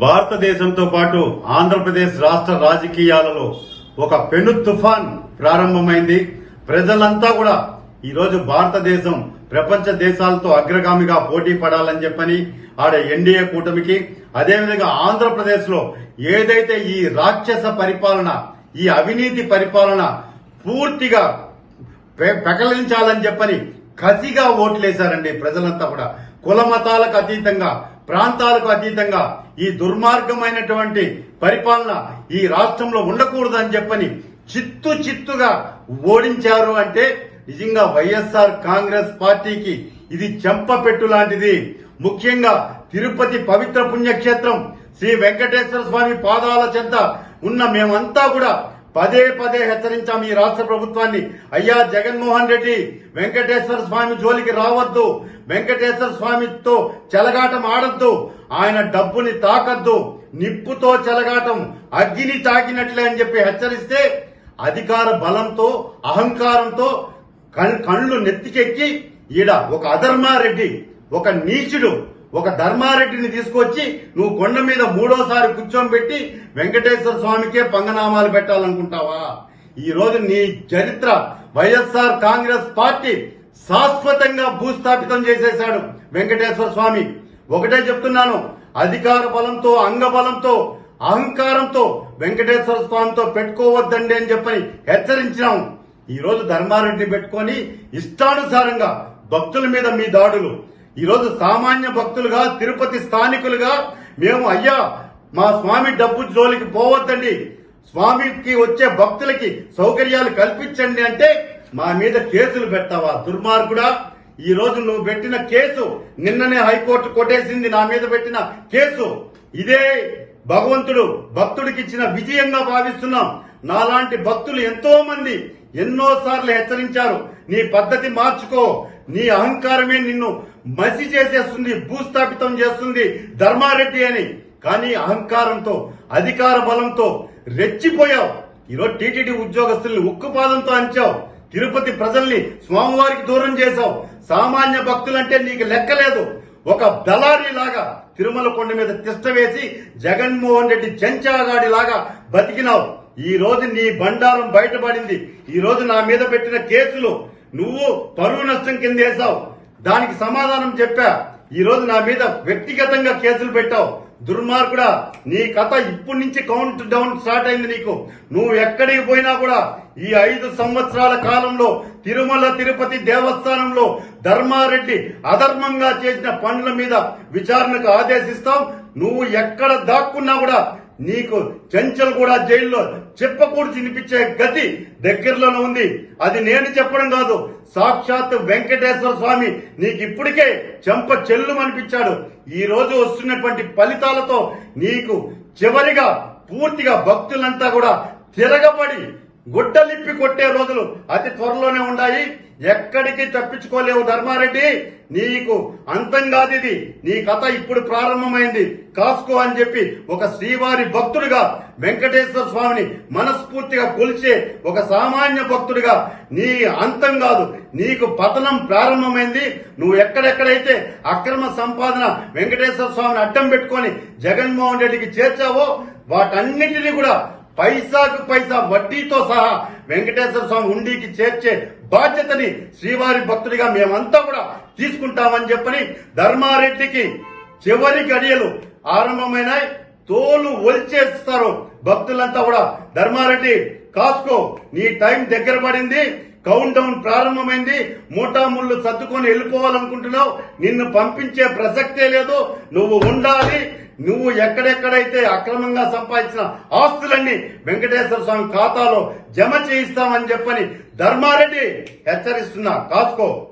భారతదేశంతో పాటు ఆంధ్రప్రదేశ్ రాష్ట్ర రాజకీయాలలో ఒక పెను తుఫాన్ ప్రారంభమైంది. ప్రజలంతా కూడా ఈరోజు భారతదేశం ప్రపంచ దేశాలతో అగ్రగామిగా పోటీ పడాలని చెప్పని ఆడ ఎన్డీఏ కూటమికి, అదేవిధంగా ఆంధ్రప్రదేశ్ లో ఏదైతే ఈ రాక్షస పరిపాలన, ఈ అవినీతి పరిపాలన పూర్తిగా పెకలించాలని చెప్పని కసిగా ఓట్లేశారండి ప్రజలంతా కూడా. కుల మతాలకు అతీతంగా, ప్రాంతాలకు అతీతంగా ఈ దుర్మార్గమైనటువంటి పరిపాలన ఈ రాష్ట్రంలో ఉండకూడదని చెప్పని చిత్తుగా ఓడించారు. అంటే నిజంగా వైఎస్ఆర్ కాంగ్రెస్ పార్టీకి ఇది చెంపపెట్టు లాంటిది. ముఖ్యంగా తిరుపతి పవిత్ర పుణ్యక్షేత్రం శ్రీ వెంకటేశ్వర స్వామి పాదాల చెంత ఉన్న మేమంతా కూడా పదే హెచ్చరించాం ఈ రాష్ట్ర ప్రభుత్వాన్ని. అయ్యా జగన్మోహన్ రెడ్డి, వెంకటేశ్వర స్వామి జోలికి రావద్దు, వెంకటేశ్వర స్వామితో చెలగాటం ఆడద్దు, ఆయన డబ్బుని తాకద్దు, నిప్పుతో చెలగాటం అగ్గిని తాకినట్లే అని చెప్పి హెచ్చరిస్తే అధికార బలంతో, అహంకారంతో కళ్ళు నెత్తికెక్కి ఈడ ఒక అధర్మారెడ్డి, ఒక నీచుడు, ఒక ధర్మారెడ్డిని తీసుకొచ్చి నువ్వు కొండ మీద మూడోసారి కూర్చోబెట్టి వెంకటేశ్వర స్వామికే పంగనామాలు పెట్టాలనుకుంటావా? ఈ రోజు నీ చరిత్ర వైఎస్ఆర్ కాంగ్రెస్ పార్టీ శాశ్వతంగా భూస్థాపితం చేసేశాడు వెంకటేశ్వర స్వామి. ఒకటే చెప్తున్నాను, అధికార బలంతో, అంగబలంతో, అహంకారంతో వెంకటేశ్వర స్వామితో పెట్టుకోవద్దండి అని చెప్పని హెచ్చరించినాం. ఈ రోజు ధర్మారెడ్డి పెట్టుకొని ఇష్టానుసారంగా భక్తుల మీద మీ దాడులు. ఈ రోజు సామాన్య భక్తులుగా, తిరుపతి స్థానికులుగా మేము అయ్యా మా స్వామి డబ్బు జోలికి పోవద్దండి, స్వామికి వచ్చే భక్తులకి సౌకర్యాలు కల్పించండి అంటే మా మీద కేసులు పెట్టావా దుర్మార్గుడా? ఈ రోజు నువ్వు పెట్టిన కేసు నిన్ననే హైకోర్టు కొట్టేసింది. నా మీద పెట్టిన కేసు ఇదే భగవంతుడు భక్తుడికి ఇచ్చిన విజయంగా భావిస్తున్నాం. నాలాంటి భక్తులు ఎంతో మంది ఎన్నోసార్లు హెచ్చరించారు, నీ పద్ధతి మార్చుకో, నీ అహంకారమే నిన్ను మసి చేసేస్తుంది, భూస్థాపితం చేస్తుంది ధర్మారెడ్డి అని. కానీ అహంకారంతో, అధికార బలంతో రెచ్చిపోయావు. ఈరోజు టీటీడీ ఉద్యోగస్తుల్ని ఉక్కుపాదంతో అంచావు, తిరుపతి ప్రజల్ని స్వామివారికి దూరం చేశావు. సామాన్య భక్తులంటే నీకు లెక్కలేదు. ఒక దళారీ లాగా తిరుమల కొండ మీద తిష్ట వేసి జగన్మోహన్ రెడ్డి చెంచాగాడి లాగా బతికినావు. ఈ రోజు నీ బండారం బయటపడింది. ఈ రోజు నా మీద పెట్టిన కేసులు నువ్వు పరువు నష్టం కింద వేశావు, దానికి సమాధానం చెప్పా. ఈ రోజు నా మీద వ్యక్తిగతంగా కేసులు పెట్టావు. దుర్మార్గుడా, నీ కథ ఇప్పటి నుంచి కౌంట్ డౌన్ స్టార్ట్ అయింది నీకు. నువ్వు ఎక్కడికి పోయినా కూడా ఈ 5 సంవత్సరాల కాలంలో తిరుమల తిరుపతి దేవస్థానంలో ధర్మారెడ్డి అధర్మంగా చేసిన పనుల మీద విచారణకు ఆదేశిస్తాం. నువ్వు ఎక్కడ దాక్కున్నా కూడా నీకు చెంచల్ కూడా జైల్లో చెప్పకూడదు వినిపించే గతి దగ్గరలోనే ఉంది. అది నేను చెప్పడం కాదు, సాక్షాత్ వెంకటేశ్వర స్వామి నీకు ఇప్పటికే చెంప చెల్లుమనిపించాడు. ఈ రోజు వస్తున్నటువంటి ఫలితాలతో నీకు చివరిగా పూర్తిగా భక్తులంతా కూడా తిరగబడి గుడ్డలిప్పి కొట్టే రోజులు అతి త్వరలోనే ఉన్నాయి. ఎక్కడికి తప్పించుకోలేవు ధర్మారెడ్డి, నీకు అంతం కాదు ఇది. నీ కథ ఇప్పుడు ప్రారంభమైంది, కాసుకో అని చెప్పి ఒక శ్రీవారి భక్తుడిగా, వెంకటేశ్వర స్వామిని మనస్ఫూర్తిగా కొలిచే ఒక సామాన్య భక్తుడిగా నీ అంతం కాదు, నీకు పతనం ప్రారంభమైంది. నువ్వు ఎక్కడెక్కడైతే అక్రమ సంపాదన వెంకటేశ్వర స్వామిని అడ్డం పెట్టుకొని జగన్మోహన్ రెడ్డికి చేర్చావో వాటన్నిటినీ కూడా పైసాకు పైసా వడ్డీతో సహా వెంకటేశ్వర స్వామి ఉండికి చేర్చే బాధ్యతని శ్రీవారి భక్తుడిగా మేమంతా కూడా తీసుకుంటామని చెప్పని ధర్మారెడ్డికి చివరి గడియలు ఆరంభమైనాయి. తోలు ఒలిచేస్తారు భక్తులంతా కూడా. ధర్మారెడ్డి కాసుకో, నీ టైం దగ్గర పడింది, కౌంట్ డౌన్ ప్రారంభమైంది. మూటాముళ్ళు సర్దుకొని వెళ్ళిపోవాలనుకుంటున్నావు, నిన్ను పంపించే ప్రసక్తే లేదు. నువ్వు ఉండాలి. నువ్వు ఎక్కడెక్కడైతే అక్రమంగా సంపాదించిన ఆస్తులన్నీ వెంకటేశ్వర స్వామి ఖాతాలో జమ చేయిస్తామని చెప్పని ధర్మారెడ్డి హెచ్చరిస్తున్నా, కాసుకో.